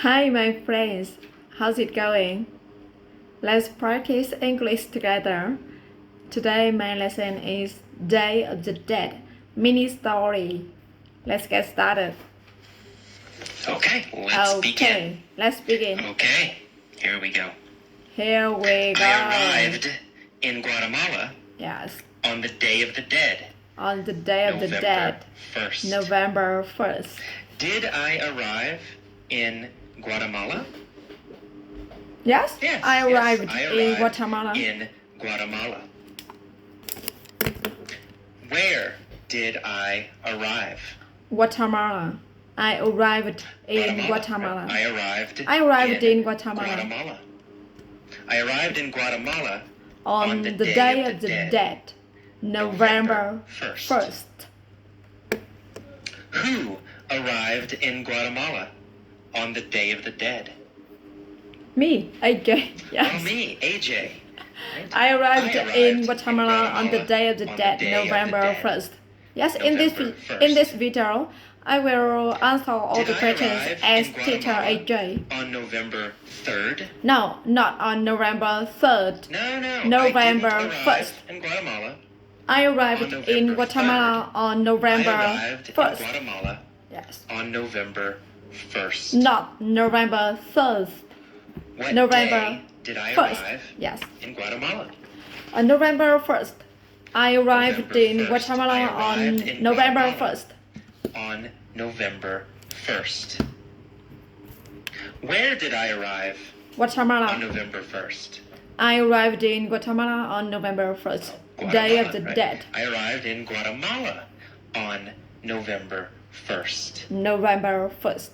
Hi, my friends. How's it going? Let's practice English together. Today, my lesson is Day of the Dead mini story. Let's get started. Okay, let's begin. Let's begin. Okay, here we go. Here we go. I arrived in Guatemala Yes, on the Day of the Dead, on the Day of the Dead, 1st. November 1st. Did I arrive in Guatemala? Yes, Yes, I arrived I in Guatemala. In Guatemala. Where did I arrive? Guatemala. I arrived in Guatemala. I arrived in Guatemala. I arrived in Guatemala on the Day of the Dead, November 1st. Who arrived in Guatemala on the Day of the Dead? Me, AJ. Yes. Oh, me, AJ. I arrived in Guatemala on the Day of the Dead, November 1st. Yes, in this video, I will answer all the questions as teacher AJ. On November 3rd? No, not on November 3rd. No. November I didn't arrive 1st. in Guatemala. I arrived in Guatemala on November I arrived 1st. in Guatemala Yes. on November 1st. Not November 3rd. What November day did I 1st. arrive Yes. in Guatemala? On November 1st. I arrived November in 1st. Guatemala I on arrived in November Guatemala. 1st. On November 1st. Where did I arrive Guatemala. on November 1st? I arrived in Guatemala on November 1st, Day of the Dead. I arrived in Guatemala on November 1st. November 1st.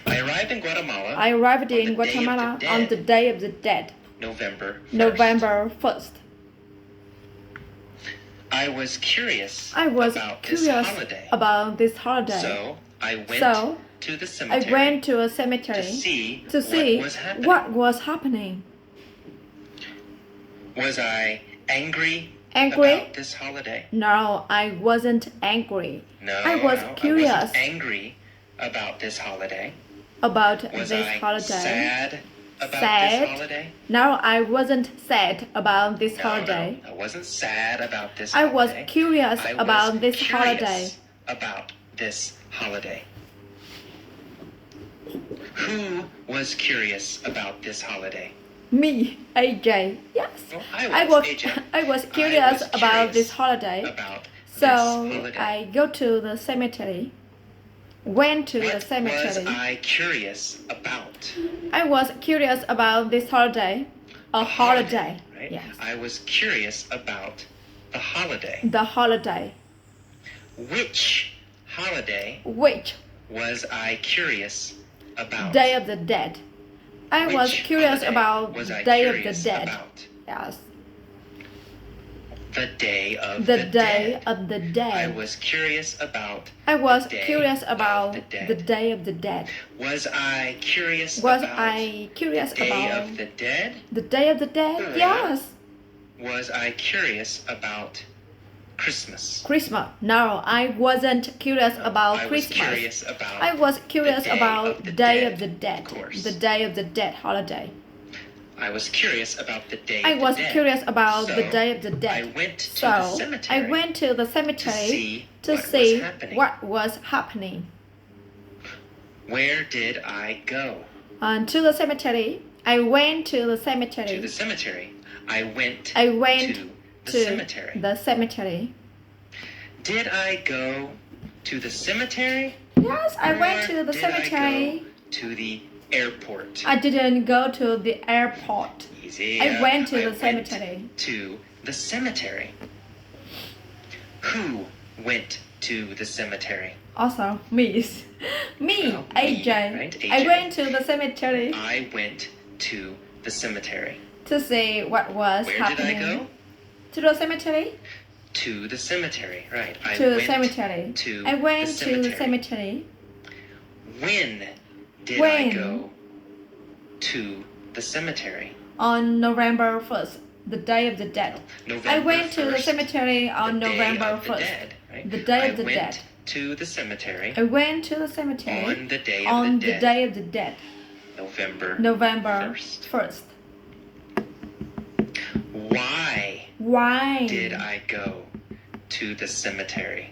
I arrived in Guatemala. I arrived in Guatemala on the Day of the Dead, November 1st. November 1st. I was curious about this holiday. So I went to the I cemetery. went to a cemetery to see what was happening. Was I angry about this holiday? No, I wasn't angry. No, I was curious I wasn't angry about this holiday. About Was this I holiday. sad about this holiday? No, I wasn't sad about this holiday. No, I wasn't sad about this I holiday. was curious about this holiday. About this holiday. Who was curious about this holiday? Me, AJ. Yes. Well, I was curious about this holiday. I go to the cemetery. Went to the cemetery. What was I curious about? I was curious about this holiday. A holiday. Right? Yes. I was curious about the holiday. The holiday. Which holiday Which? Was I curious about? Day of the Dead. I was curious about Day of the Dead. Yes. The Day of the Day of the Dead. I was curious about. I was curious about the Day of the Dead. Was I curious about the Day of the Dead? The Day of the Dead? Yes. Was I curious about Christmas? Christmas. No, I wasn't curious about Christmas. I was curious about the Day of the Dead. The Day of the Dead holiday. I was curious about the Day I of the was Dead. curious about So, the Day of the Dead. I went to the cemetery. I went to the cemetery to see what was happening. Where did I go? To the cemetery. I went to the cemetery. To the cemetery. I went to the cemetery. Did I go to the cemetery? Yes, I went to the cemetery. I go to the airport? I didn't go to the airport. Easy. I went to the cemetery. To the cemetery. Who went to the cemetery? Also, me, AJ. Right? AJ. I went to the cemetery. I went to the cemetery. To see what was happening. Where did I go? To the cemetery. To the cemetery, right. I went to the cemetery. When did I go to the cemetery? On November 1st, the Day of the Dead. I went to the cemetery on November 1st. The Day of the Dead. to the cemetery I went to the cemetery on the day of on the the dead, day of the dead, November November 1st. 1st. Why did I go to the cemetery?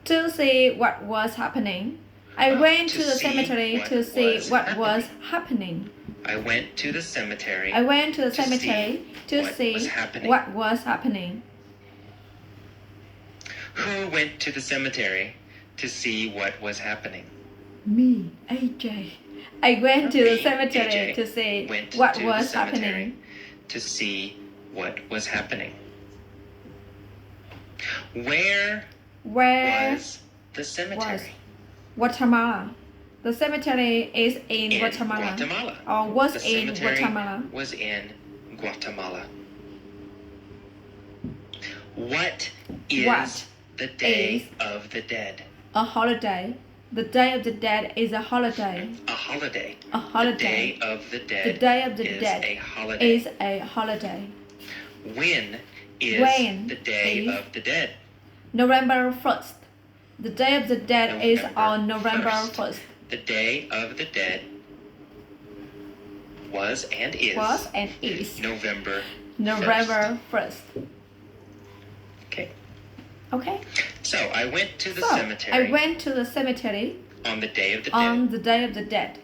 To see what was happening. I went to the cemetery to see what was happening. I went to the cemetery I went to the cemetery to see what was happening. Who went to the cemetery to see what was happening? Me, AJ. I went to the Me, cemetery AJ, to see went what to was the cemetery happening. to see what was happening. Where was the cemetery? Guatemala. The cemetery is in Guatemala. Or was The in cemetery Guatemala. was in Guatemala. What is the Day of the Dead? A holiday. The Day of the Dead is a holiday. A holiday. A holiday. The Day of the Dead, The Day of the is Dead a holiday. is a holiday. When is the Day of the Dead? November 1st. The Day of the Dead is on November 1st. 1st. The Day of the Dead was and is November 1st. Okay. So I went to the cemetery. I went to the cemetery on the Day of the Dead. On the Day of the Dead.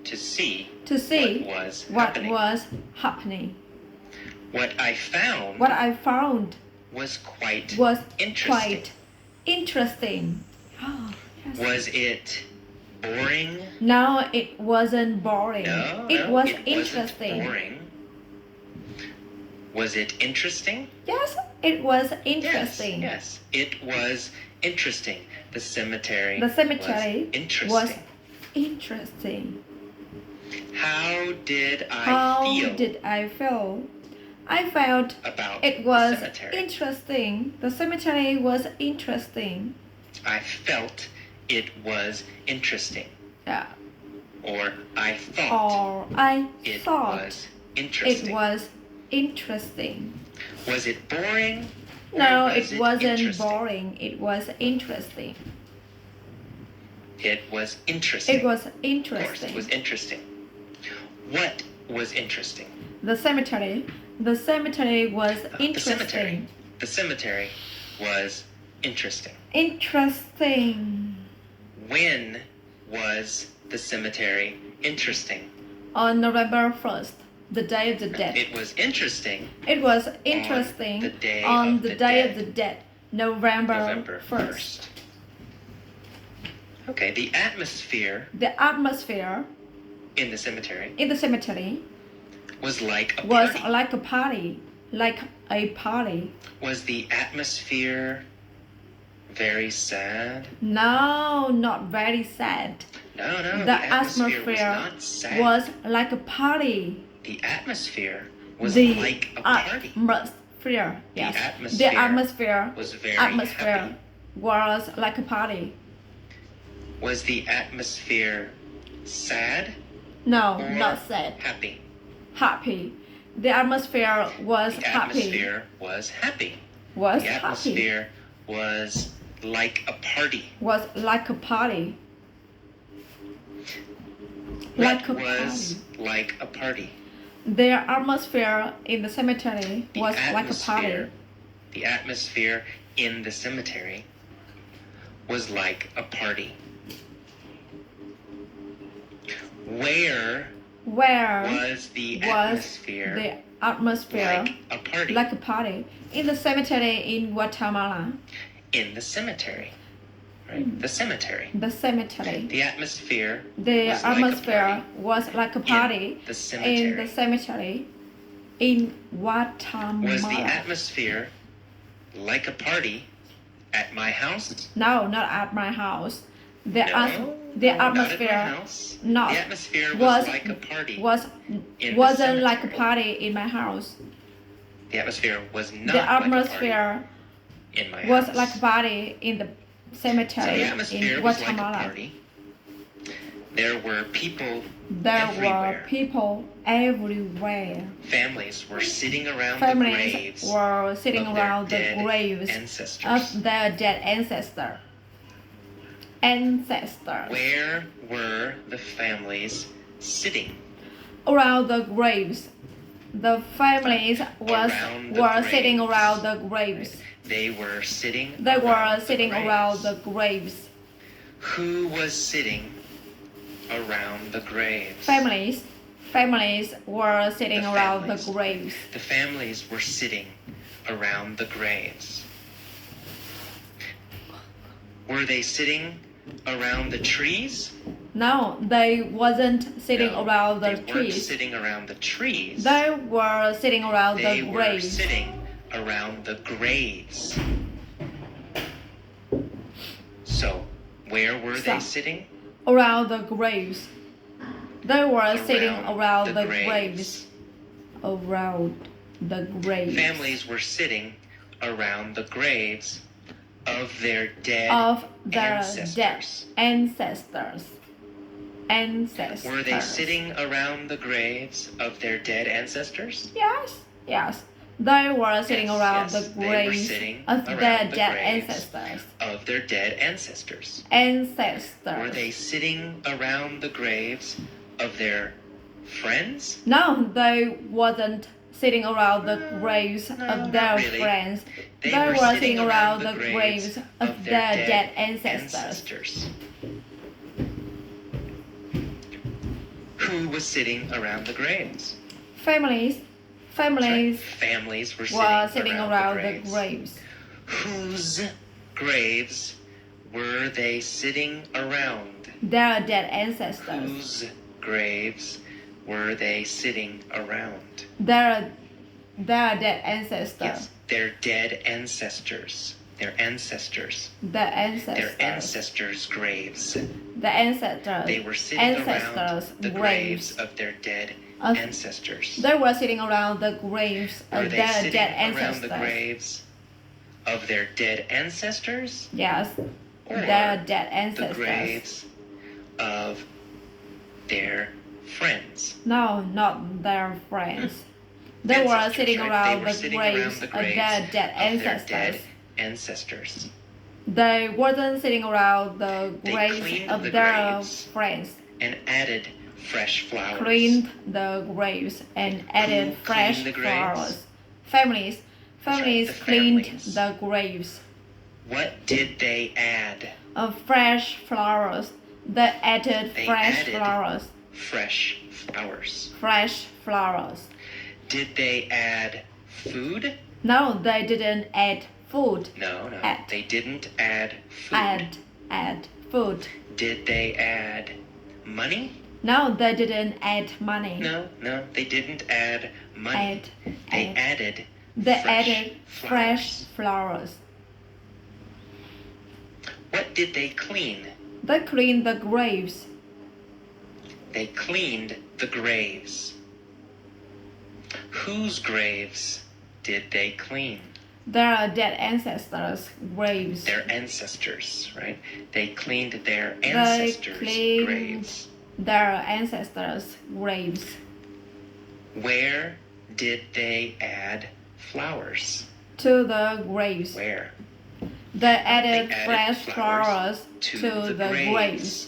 To see what was happening. What I found was quite interesting. Oh, yes. Was it boring? No, it wasn't boring. It was interesting. Wasn't boring. Was it interesting? Yes, it was interesting. Yes, it was interesting. The cemetery was interesting. How did I feel? I felt about it was the cemetery? Interesting. The cemetery was interesting. I felt it was interesting. Yeah. Or I thought it was interesting. It was interesting. Was it boring? No, it wasn't boring. It was interesting. It was interesting. It was Of course, interesting. it was interesting. What was interesting? The cemetery. The cemetery was interesting. The cemetery was interesting. Interesting. When was the cemetery interesting? On November 1st, the Day of the Dead. It was interesting. It was interesting on the Day of the Dead, November 1st. Okay, the atmosphere in the cemetery was like a party. Was the atmosphere very sad? No, not very sad. No, The atmosphere was not sad. was like a party. The atmosphere was like a party. Yes. The atmosphere was very happy. Was like a party. Was the atmosphere sad? No, or not sad. Happy. Happy. The atmosphere was The happy. atmosphere was happy. Was The happy. atmosphere was like a party. Was like a party. What was like a party? The atmosphere in the cemetery was like a party. The atmosphere in the cemetery was like a party. Where was the atmosphere like a party? In the cemetery in Guatemala. In the cemetery. Right? The cemetery. The cemetery. The atmosphere was like a party in the cemetery. In Guatemala. Was the atmosphere like a party at my house? No, not at my house. The atmosphere The atmosphere was like a party. Wasn't like a party in my house. The atmosphere was not The atmosphere in my was house. like a party in the cemetery So the atmosphere in was like a Guatemala. party. There were people everywhere. Families were sitting around the graves were sitting of around their the dead graves ancestors. of their dead ancestor. ancestors. Where were the families sitting? Around the graves. The families Around the were sitting graves. around the graves. They were sitting They were around sitting the around graves. the graves. Who was sitting around the graves? Families were sitting The around families. the graves. The families were sitting around the graves. Were they sitting around the trees? No, they wasn't sitting No, around the they weren't trees. sitting around the trees. They were sitting around They the were graves. sitting around the graves. So, where were they sitting? Around the graves. They were sitting around the graves. graves. Around the graves. Families were sitting around the graves of their dead Of their ancestors. dead ancestors. Ancestors. Were they sitting around the graves of their dead ancestors? Yes. They were sitting Yes, around yes, the they were graves sitting of around their the dead graves ancestors. Of their dead ancestors. Ancestors. Were they sitting around the graves of their friends? No, they wasn't sitting around the graves No, of not their really. friends. They They were were sitting sitting around the graves of their dead ancestors. Who was sitting around the graves? Families Families were sitting around the the graves. Whose graves were they sitting around? Their dead ancestors. Whose graves were they sitting around? Their dead ancestors. Yes, their dead ancestors. Their ancestors. The ancestors. Their ancestors' graves. The ancestors. They were sitting around ancestors' the graves of their dead ancestors. They were sitting around the graves Were of they their sitting dead around ancestors. the graves of their dead ancestors? Yes. Or Their dead the ancestors. graves of their friends? No, not their friends. They were Ancestors, sitting right? around They were the sitting graves around the of their graves dead of their ancestors. dead ancestors. They wasn't sitting around the They graves cleaned of the their graves friends. and added fresh flowers. Cleaned the graves and added Who fresh cleaned the graves? flowers. Families right, the cleaned families. the graves What did they add? of fresh flowers. They added They fresh added flowers. fresh flowers. Fresh flowers. Did they add food? No, they didn't add food. No, Add. they didn't add food. Add food. Did they add money? No, they didn't add money. No, they didn't add money. They added They fresh added flowers. fresh flowers. What did they clean? They cleaned the graves. They cleaned the graves. Whose graves did they clean? Their dead ancestors' graves. Their ancestors, right? They cleaned their They ancestors' cleaned graves. their ancestors' graves. Where did they add flowers? To the graves. Where? They added, They added fresh flowers flowers to to the graves.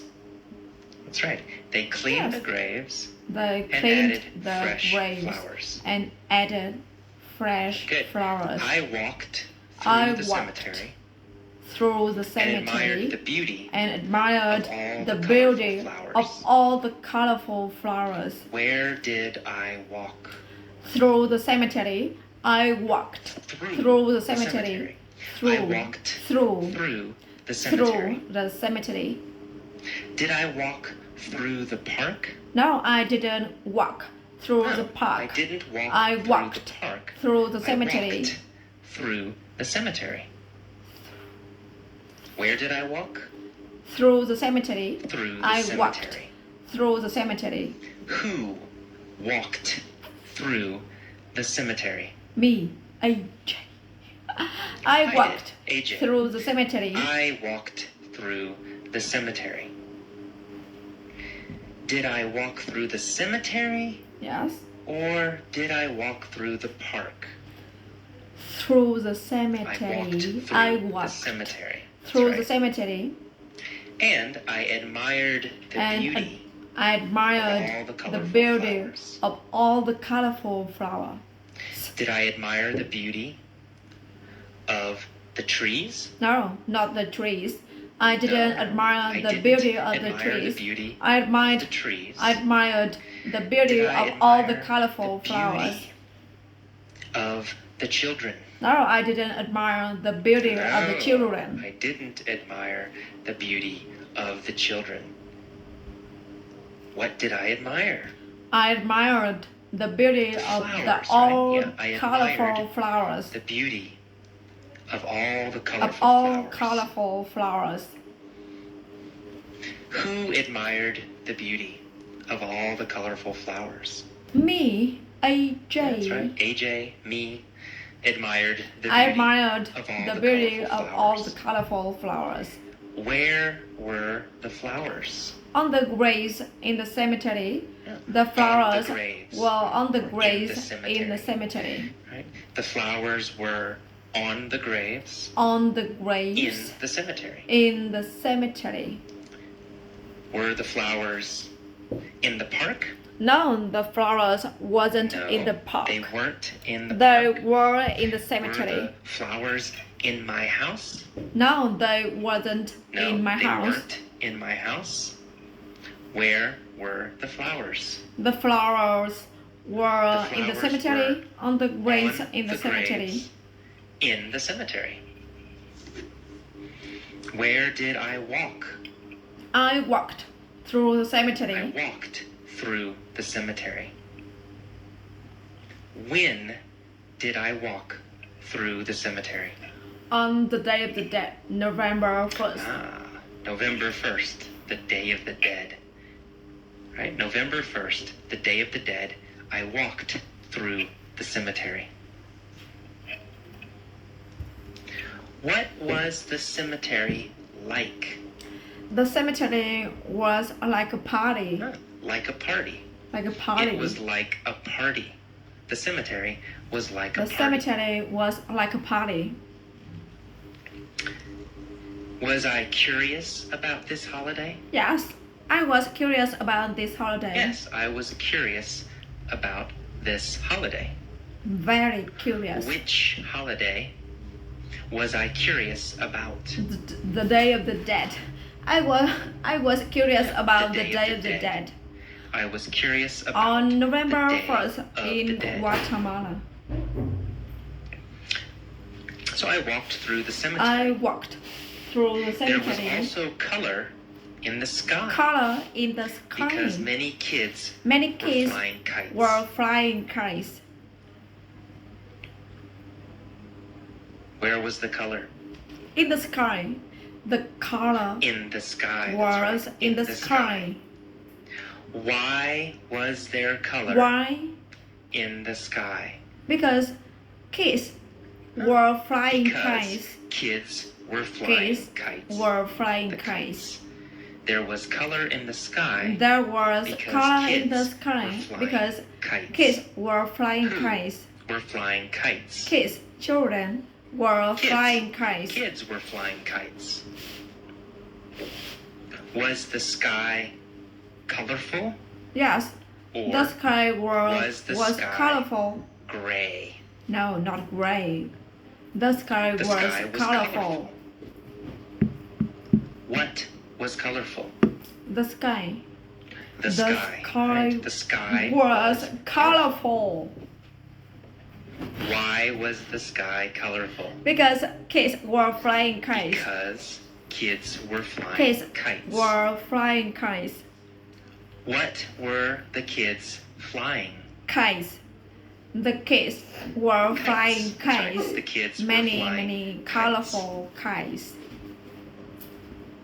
That's right. They cleaned Yes. the graves They and cleaned added the fresh graves flowers. and added fresh Good. flowers. I walked I through the walked cemetery through the and cemetery admired the beauty and admired of all the the beauty colorful of flowers. all the colorful flowers. Where did I walk? Through the cemetery, I walked through the cemetery. I walked through the cemetery. the cemetery. Did I walk through the park? No, I didn't walk through No, the park. I didn't walk I through walked the park. through the I cemetery. walked through the cemetery. Where did I walk? Through the cemetery. Through the I cemetery. walked through the cemetery. Who walked through the cemetery? Me, AJ. I walked AJ. through the cemetery. I walked through the cemetery. Did I walk through the cemetery Yes. or did I walk through the park? Through the I cemetery. walked through I the walked cemetery. That's through right. the cemetery. And I admired the beauty I admired of all the the colorful beauty flowers. of all the colorful flowers. Did I admire the beauty of the trees? No, not the trees. I didn't No, admire I the didn't beauty of the admire trees. the beauty I admired of the trees. I admired the beauty Did I of all the admire colorful the flowers. beauty of the children? No, I didn't admire the beauty of the No, children. I didn't admire the beauty of the children. What did I admire? I admired the beauty of Flowers, the right? all Yeah, I colorful admired flowers. The beauty of all the Of colorful all flowers. colorful flowers. Who admired the beauty of all the colorful flowers? Me, AJ. That's right. AJ, me, admired the beauty I admired of all the the beauty colorful of all flowers. the colorful flowers. Where were the flowers? On the graves in the cemetery, Yeah. the flowers On the graves. were on the In graves the in the cemetery. cemetery. Right? The flowers were on the graves On the in graves the cemetery. in the cemetery. Were the flowers in the park? No, the flowers wasn't No, in the park. they weren't in the They park. were in the Were cemetery. the flowers in my house? No, they wasn't No, in my they house. weren't in my house. Where were the flowers? The flowers were The in the flowers cemetery, were on the graves On in the cemetery. graves in the cemetery. Where did I walk? I walked through the I cemetery. walked through the cemetery. When did I walk through the cemetery? On the Day of the Dead, November 1st. November 1st, the Day of the Dead. Right? November 1st, the Day of the Dead, I walked through the cemetery. What was the cemetery like? The cemetery was like a party. Like a party. Like a party. It was like a party. The cemetery was like The a party. cemetery was like a party. Was I curious about this holiday? Yes, I was curious about this holiday. Yes, I was curious about this holiday. Very curious. Which holiday was I curious about? The Day of the Dead. I was curious about the Day of the Dead. I was curious about On November the Day 1st of the in Dead. Guatemala. So I walked through the cemetery. I walked through the There was cemetery. also color in the sky. Color in the sky. Because many kids Many were kids flying kites. were flying kites. Where was the color? In the sky. The color In the sky. was That's right. in the sky. Why was there color Why? in the sky? Because kids were flying Because kites. kids were flying Kids kites. were flying The kites. There was color in the sky There was because color in the kids sky were flying because kites. kids were flying Who kites. were flying kites. Kids, children were Kids. flying kites. Kids were flying kites. Was the sky colorful Yes, or the sky was the was sky colorful. gray? No, not gray. The sky The was sky was colorful. What was colorful? The sky. The The sky. sky Right? The sky was colorful Why was the sky colorful? because kids were flying kites. Because kids were flying Kids kites. were flying kites. What were the kids flying? Kites. The kids were flying That's right. kites. The kids were Many, flying many kites. colorful kites.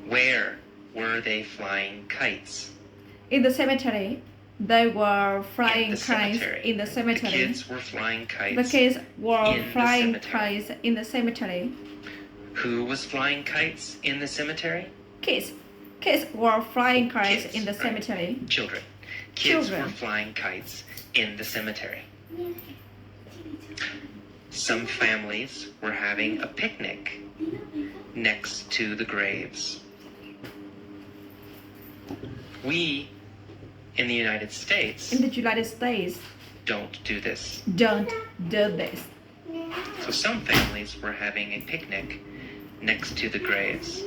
Where were they flying kites? In the cemetery, they were flying In the kites cemetery. in the cemetery. The kids were flying kites. The kids were in the flying cemetery. kites in the cemetery. Who was flying kites in the cemetery? Kids. Kids were flying kites Kids, in the right. cemetery. Children. Kids Children. were flying kites in the cemetery. Some families were having a picnic next to the graves. We, in the United States, In the United States, don't do this. don't do this. So some families were having a picnic next to the graves.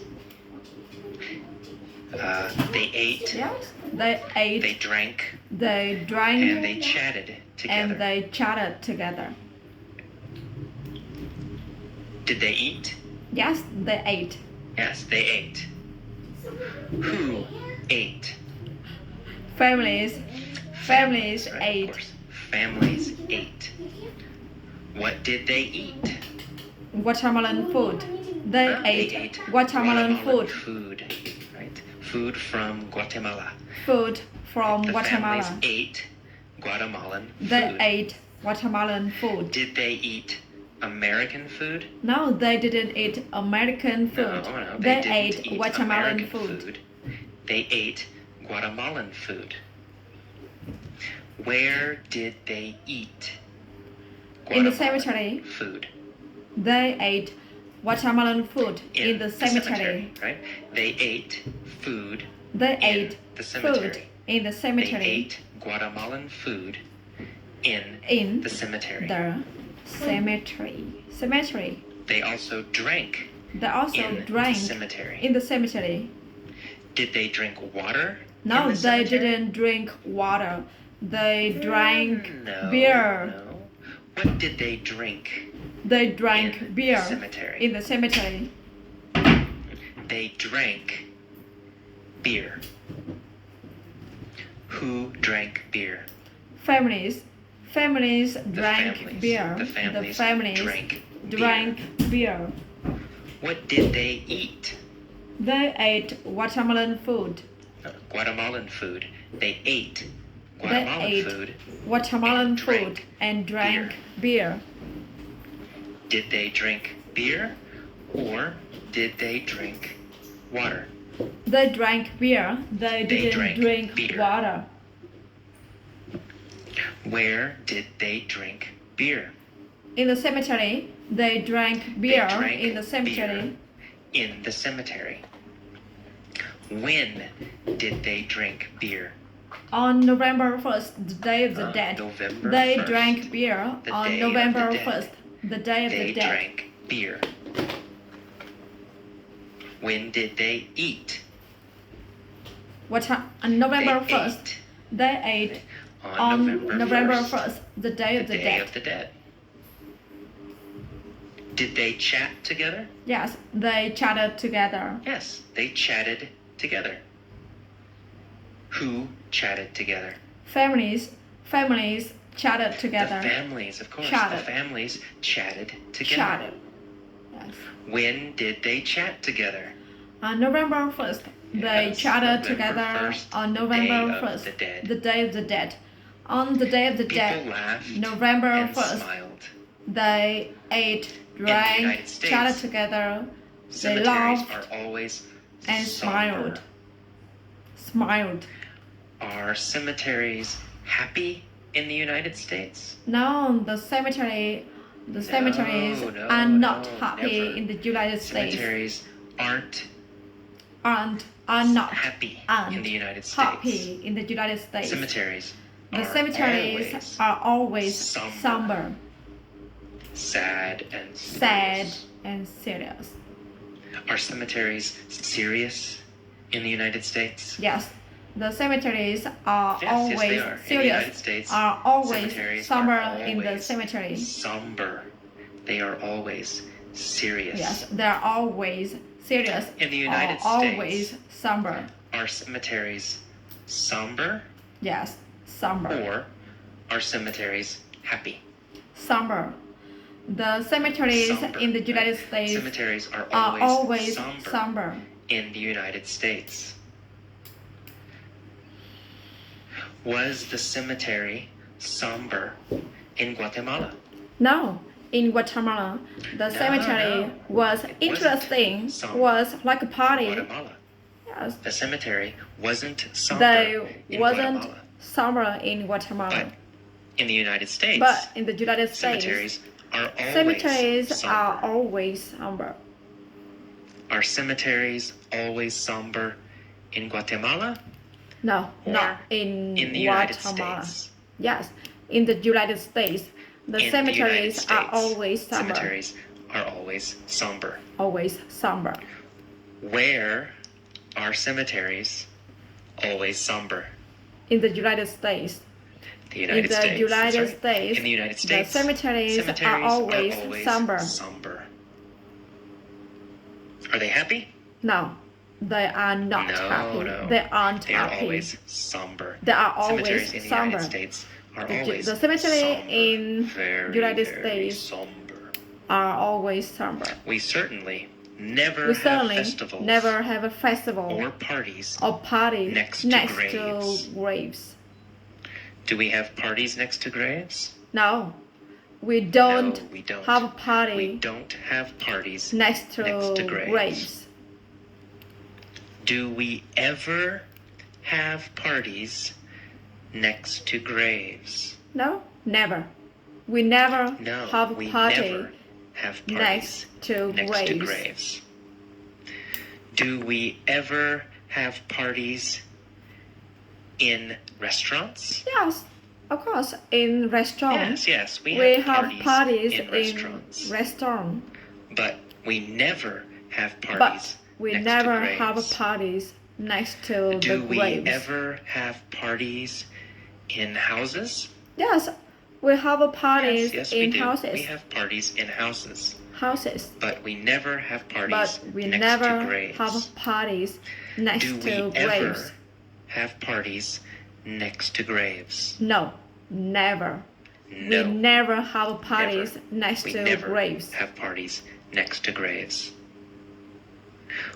They ate, Yes, they ate, they drank, they drank, and they chatted together. and they chatted together. Did they eat? Yes, they ate. Yes, they ate. Who ate? Families Right, of ate. course. Families ate. What did they eat? Watermelon food. They ate watermelon food. Food, right? Food from Guatemala. Food from The Guatemala. families ate Guatemalan food. They ate watermelon food. Did they eat American food? No, they didn't eat American food. No, they didn't ate eat watermelon American food. They ate Guatemalan food. Where did they eat In the Guatemalan cemetery. food? They ate watermelon food in the cemetery. Right? They ate food They in ate the food cemetery. in the They cemetery. ate Guatemalan food in In the cemetery. the cemetery. They also drank They also in drank the cemetery. in the cemetery. Did they drink water? No, in the they cemetery? didn't drink water. They drank No, beer. No. What did they drink? They drank In the beer cemetery. in the cemetery. They drank beer. Who drank beer? Families drank families. beer. The families drank drank beer. What did they eat? They ate watermelon food. Guatemalan food. They ate They Guatemalan ate food. watermelon and food drank and drank beer. Did they drink beer or did they drink water? They drank beer. They didn't drank drink beer. water. Where did they drink beer? In the cemetery, they drank beer drank in the cemetery. beer in the cemetery. When did they drink beer? On November 1st, the Day of the On Dead. November They 1st, drank beer the on Day of November the Dead. 1st, the Day of They the Dead. drank beer. When did they eat? On November They 1st, ate they ate on November 1st, the Day of the the Day Dead. of the Dead. Did they chat together? Yes, they chatted together. Yes, they chatted together. Who chatted together? Families chatted together. The families, of course. Chatted. The families chatted together. Chatted. Yes. When did they chat together? On November 1st, they Yes, chatted November together 1st, on November Day of 1st, the Dead. the Day of the Dead. On the Day of the People Dead, laughed November and 1st, smiled. they ate, the drank, United States, chatted together, they Cemeteries laughed are always and somber. smiled. Are cemeteries happy in the United States? No, the cemeteries no, are not no, happy never. in the United States. Cemeteries aren't Are not happy aren't in the United States. happy in the United States. Cemeteries The are cemeteries always are always somber. somber, sad and sad, serious. and serious. Are cemeteries serious in the United States? Yes, the cemeteries are Yes, always they are. In the serious. United States, are always cemeteries somber are in the always cemetery. Somber. They are always serious. Yes, they're always serious. In the United are always States, somber. are cemeteries somber Yes, somber. or are cemeteries happy? Somber. The cemeteries Somber, in the United right? States Cemeteries are are always, always somber, somber. in the United States. Was the cemetery somber in Guatemala? No, in Guatemala, the cemetery was interesting. somber. Was like a party. Guatemala. Yes, The cemetery wasn't somber they in wasn't Guatemala. somber in Guatemala. But in the United States, But in the United States, cemeteries are always cemeteries somber. are always somber. Are cemeteries always somber in Guatemala? No, Or not in in the United Guatemala. States? Yes, in the United States, the In the United cemeteries are States, always somber. cemeteries are always somber. Always somber. Where are cemeteries always somber? In the United States. The United In the States. United That's right. States, In the United the States, cemeteries are always somber. somber. Are they happy? No, they are not happy. No. They aren't They are happy. always somber. They are always Cemeteries in the somber. United States are always The cemetery somber. in very, United very States somber. are always somber. We certainly never We have certainly festivals never have a festival or parties. or party next next to graves. to graves. Do we have parties next to graves? No, we don't, No, we don't. have a party We don't have parties next to graves. graves. Do we ever have parties next to graves? No, never. We never No, have a we party never have parties next to next to graves. graves. Do we ever have parties in restaurants? Yes, of course. In restaurants, Yes, we have parties in restaurants. restaurant. But we never have But parties we next never to have graves. parties next to Do the we graves. ever have parties in houses? Yes, we have a parties yes, in we do. houses. We have parties in houses. Houses. But we never have parties But we next never to graves. have parties next Do to we ever graves. have parties next to graves? No, never. No. We never have parties next We to never graves. have parties next to graves.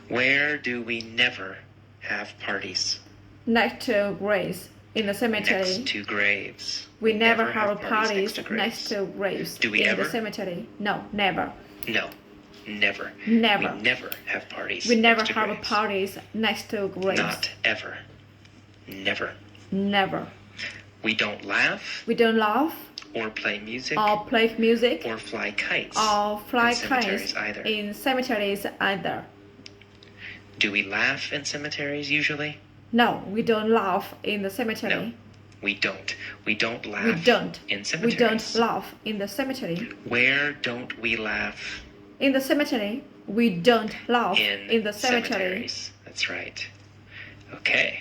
Where do we never have parties? Next to graves in the cemetery. Next to graves. We never have parties parties next to graves Do we in ever? the cemetery. No, never. No, never. Never. We never have parties. We never next to have graves. parties next to graves. Not ever. Never. Never. We don't laugh We don't laugh or play music or play music or fly kites or fly in cemeteries kites either. in cemeteries either. Do we laugh in cemeteries usually? No, we don't laugh in the cemetery. No, we don't. We don't laugh We don't. in We cemeteries. don't laugh in the cemetery. Where don't we laugh In the cemetery, we don't laugh in, in the cemetery. cemeteries? That's right. Okay.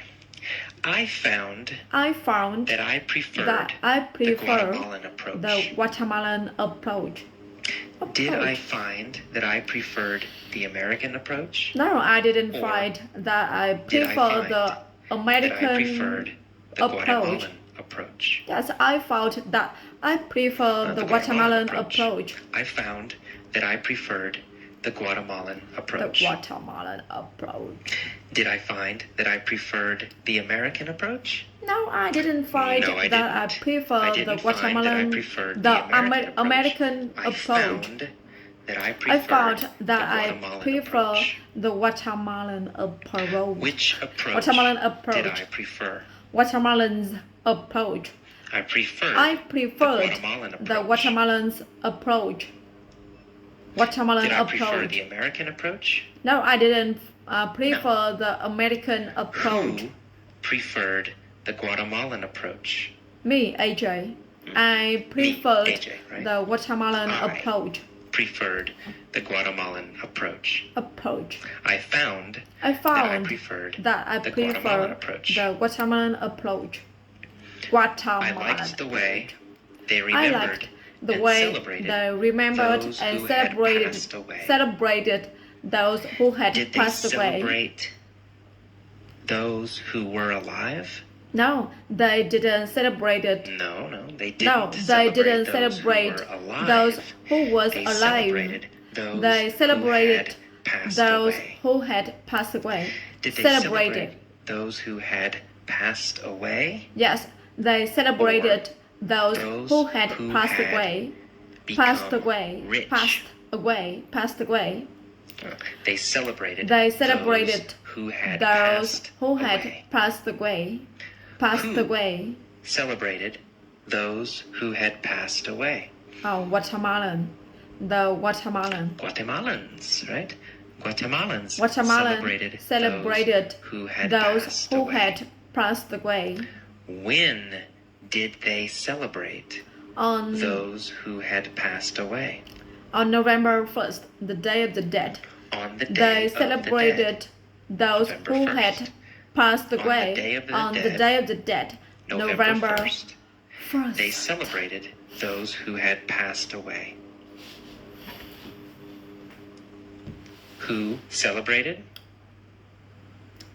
I found I found that I preferred that I the prefer Guatemalan approach. the Guatemalan approach. Did I find that I preferred the American approach? No, I didn't Or find that I did I prefer find the that I American preferred the approach. Guatemalan approach? Yes, I found that I prefer Not the Guatemalan approach. I found that I preferred the Guatemalan The approach. Guatemalan approach. Did I find that I preferred the American approach? No, I didn't find No, I that I didn't. prefer I the didn't find that I Guatemalan, preferred the the American American approach. I approach. found that I I preferred found the that I Guatemalan prefer approach. the Guatemalan approach. Which approach Guatemalan did approach. I prefer? Guatemalan's approach. I preferred I preferred the Guatemalan approach. the Guatemalan's approach. Guatemalan Did I prefer approach. the American approach? No, I didn't prefer the American approach. Who preferred the Guatemalan approach? Me, AJ. I preferred AJ, right? the Guatemalan I approach. Preferred the Guatemalan approach. Approach. I found I that I found preferred that I the Guatemalan prefer approach. the Guatemalan approach. I Guatemalan. liked the way they I remembered liked the and way celebrated they remembered those and who had celebrated passed away. those who had Did they passed away. celebrate those who were alive? No, they didn't celebrate it. No, they didn't. No, they didn't celebrate celebrate those who was They alive. celebrated those They celebrated who had passed those away. who had passed away. Did they Celebrated. celebrate those who had passed away? Yes, they celebrated those those who had who passed had away. Become Passed away. rich. Passed away. Passed away. They celebrated. They celebrated those who had those passed who had away. passed away. Passed Who? away. Celebrated those who had passed away. Oh, Guatemalan. The Guatemalan. Guatemalans, right? Guatemalans Guatemalan celebrated celebrated those who had those passed who away. had passed away. When did they celebrate On those who had passed away? On November 1st, the Day of the Dead, On the they day of the dead. celebrated those November who 1st. had passed On the away day of the on the dead. Day of the Dead, November 1st. 1st. They celebrated those who had passed away. Who celebrated?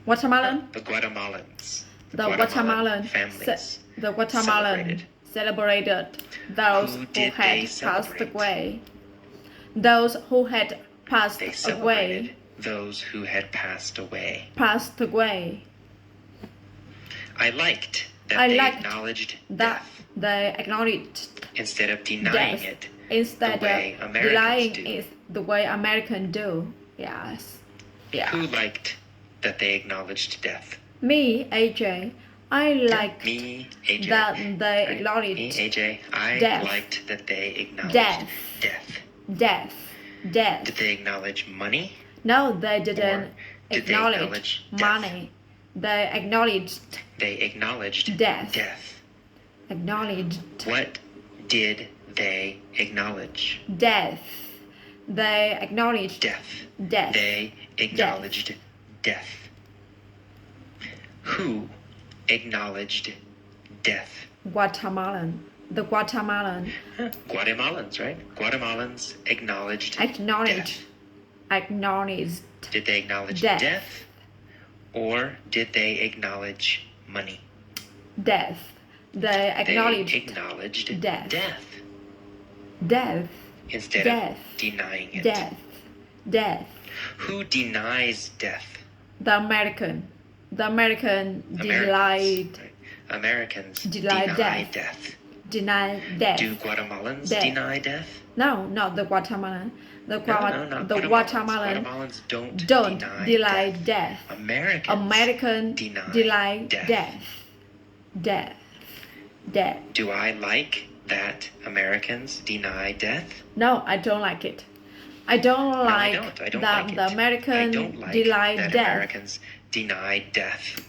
Watermelon. The Guatemalans. The Guatemalan families. the Guatemalan celebrated those Who who did had they passed celebrate? away. Those who had passed They away. celebrated those who had passed away. Passed away. I liked that I they liked acknowledged That death they acknowledged instead of denying death it instead the way of Americans denying do. it the way Americans do. Yes. Yeah. Who liked that they acknowledged death? Me, AJ, I liked Me, AJ. that they Right? acknowledged Me, AJ. I death. liked that they acknowledged Death. death. death. Death. Did they acknowledge money? No, they didn't Or did they acknowledge acknowledge death? money. They acknowledged They acknowledged Death. death. acknowledged What did they acknowledge? death. They acknowledged Death. death. They acknowledged death. Who acknowledged death? Guatemalan. The Guatemalan Guatemalans, right? Guatemalans acknowledged acknowledged death. acknowledged Did they acknowledge Death. death? Or did they acknowledge money? death. They acknowledged They acknowledged death. death death. instead Death. of denying it. Death. Death. Who denies death? The American. The American Americans, right? Americans deny deny death. death. deny death. Do Guatemalans Death. deny death? No, not the Guatemalan. The No, Guatemalan not Guatemalans. Guatemalans don't deny deny death. death. Americans American deny death. death. Death. Death. Do I like that Americans deny death? No, I don't like it. I don't No, like I don't that like the it. American I don't like deny that death. Americans deny death.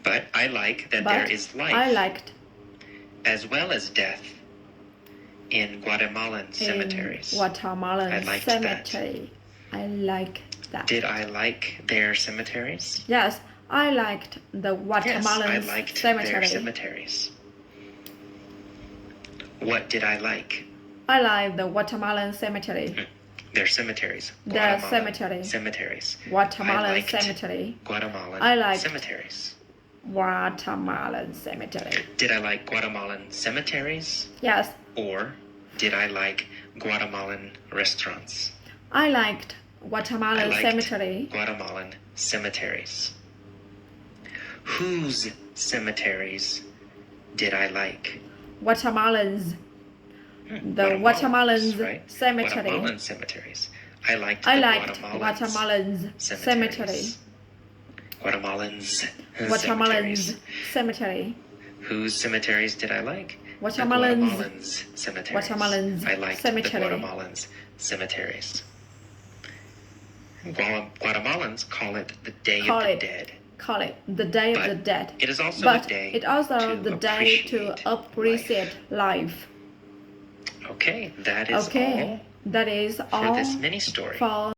But I like that there But is life I liked as well as death in Guatemalan cemeteries. in Guatemalan I liked that. cemetery. I like that. Did I like their cemeteries? Yes, I liked the Guatemalan Yes, I liked cemetery. their cemeteries. What did I like? I like the Guatemalan cemetery. Their cemeteries. Their Guatemalan cemetery. Cemeteries. I Guatemalan liked cemetery. Guatemalan I liked- cemeteries. Guatemalan cemetery. Did I like Guatemalan cemeteries? Yes, Or did I like Guatemalan restaurants? I liked I Guatemalan liked cemetery. Guatemalan cemeteries. Whose cemeteries did I like? Guatemalans. The Guatemalan right? cemetery. Guatemalan cemeteries. I liked I the liked Guatemalan Guatemalan cemetery. Guatemalans Guatemalan cemeteries. cemetery. Whose cemeteries did I like? Guatemalans- The Guatemalans cemeteries. Guatemalans I liked cemetery. the Guatemalans cemeteries. Guatemalans call it the Day Call of the it Dead. Call it the Day of But the Dead. it is also But a day it also to the day to appreciate appreciate life. Okay, that is Okay, all that is for all this mini story. for